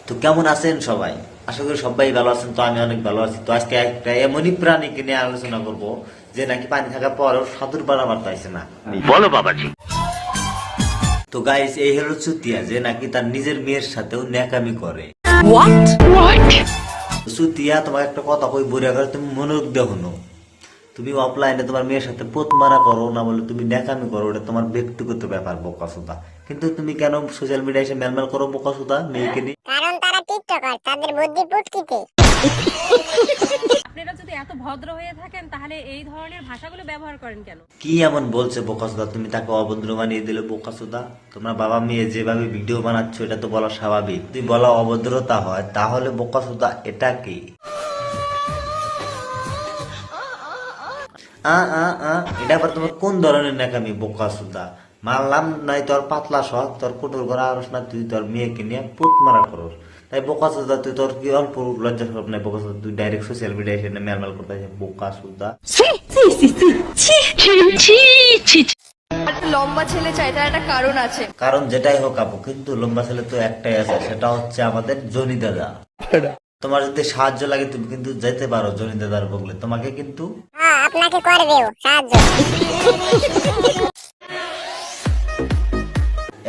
তো কেমন আছেন সবাই? আশা করি সবাই ভালো আছেন। তো আমি অনেক ভালো আছি। তো আজকে একটা এমনই প্রাণীকে নিয়ে আলোচনা করব যে নাকি পানি থাকার পরেও সাঁতুর পারাবার পাইছে না। বলো বাবাজি। তো গাইস, এই হলো চুতিয়া, যে নাকি তার নিজের মেয়ের সাথেও ন্যাকামি করে। চুতিয়া, তোমার একটা কথা কই বুড়া করে, তুমি মনোযোগ দেও না। তুমি অফলাইনে তোমার মেয়ের সাথে পোত মারা করো না বলে তুমি ন্যাকামি করো, ওটা তোমার ব্যক্তিগত ব্যাপার, বোকাসুদা। কিন্তু তুমি কেন সোশ্যাল মিডিয়ায় এসে মেলমেল করো বোকাসুদা মেয়েকে নিয়ে? কারণ তারা টিকটকার, তাদের বুদ্ধি পুটকিতে। আপনারা যদি এত ভদ্র হয়ে থাকেন তাহলে এই ধরনের ভাষাগুলো ব্যবহার করেন কেন? কি এমন বলছে বোকাসুদা? তুমি তাকে অভদ্র বানিয়ে দিলে বোকাসুদা। তোমার বাবা মেয়ে যেভাবে ভিডিও বানাচ্ছ এটা তো বলা স্বাভাবিক। যদি বলা অভদ্রতা হয় তাহলে বোকাসুদা এটা কি? এটা আবার তোমার কোন ধরনের ন্যাকামি বোকাসুদা? মানলাম নাই তোর পাতলা শখ, তোর কুটুর করা আরস না, তুই তোর মেয়েকে নিয়ে পুত মারা করস। তাই বোকাসুদা, তুই তোর কি অল্প লজ্জা সরব নাই বোকাসুদা? তুই ডাইরেক্ট সোশ্যাল মিডিয়ায় এসে মেলমেল করতে বোকাসুদা। লম্বা ছেলে চাই, তার একটা কারণ আছে। কারণ যেটাই হোক আপু, কিন্তু লম্বা ছেলে তো একটাই আছে, সেটা হচ্ছে আমাদের জনি দাদা। তোমার যদি সাহায্য লাগে তুমি কিন্তু যেতে পারো জনি দাদার বগলে, তোমাকে কিন্তু হ্যাঁ, আপনাকে করবেও সাহায্য।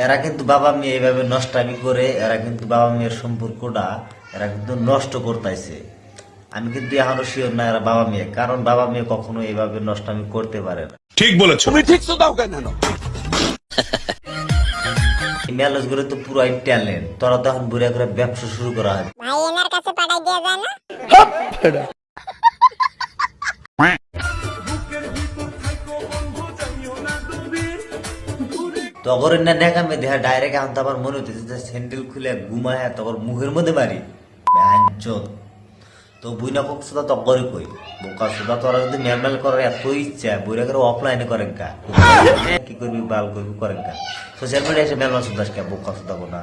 এরা কিন্তু বাবা মেয়ে এইভাবে নষ্টামি করে, এরা কিন্তু বাবা মেয়ের সম্পর্কটা এরা কিন্তু নষ্ট করতেছে। আমি কিন্তু এখনো শিওর না এরা বাবা মেয়ে, কারণ বাবা মেয়ে কখনো এইভাবে নষ্টামি করতে পারে না। ঠিক বলেছো, তুমি ঠিক তো দাও কেন? মেলস গুলো তো পুরাই ট্যালেন্ট, তোরা তো এখন বুড়া করে ব্যবসা শুরু করা হয়। ভাই এনার কাছে পাঠাই দেওয়া যায় না? তগর না নেকামে দেখা ডাইরেক্ট এখন তো আমার মনে হইতেছে যে স্যান্ডেল খুলে ঘুমায় তখন মুখের মধ্যে মারি ব্যাঞ্চত। তো বুইনা কক সুদা তগরে কই বোকা সুদা, তোরা যদি মেলমেল করার এত ইচ্ছা বইরা করে অফলাইনে করেন কা, কি করবি বাল করবি করেন কা, সোশ্যাল মিডিয়া এসে মেলমেল সুদাস কে বোকা সুদা কোনা।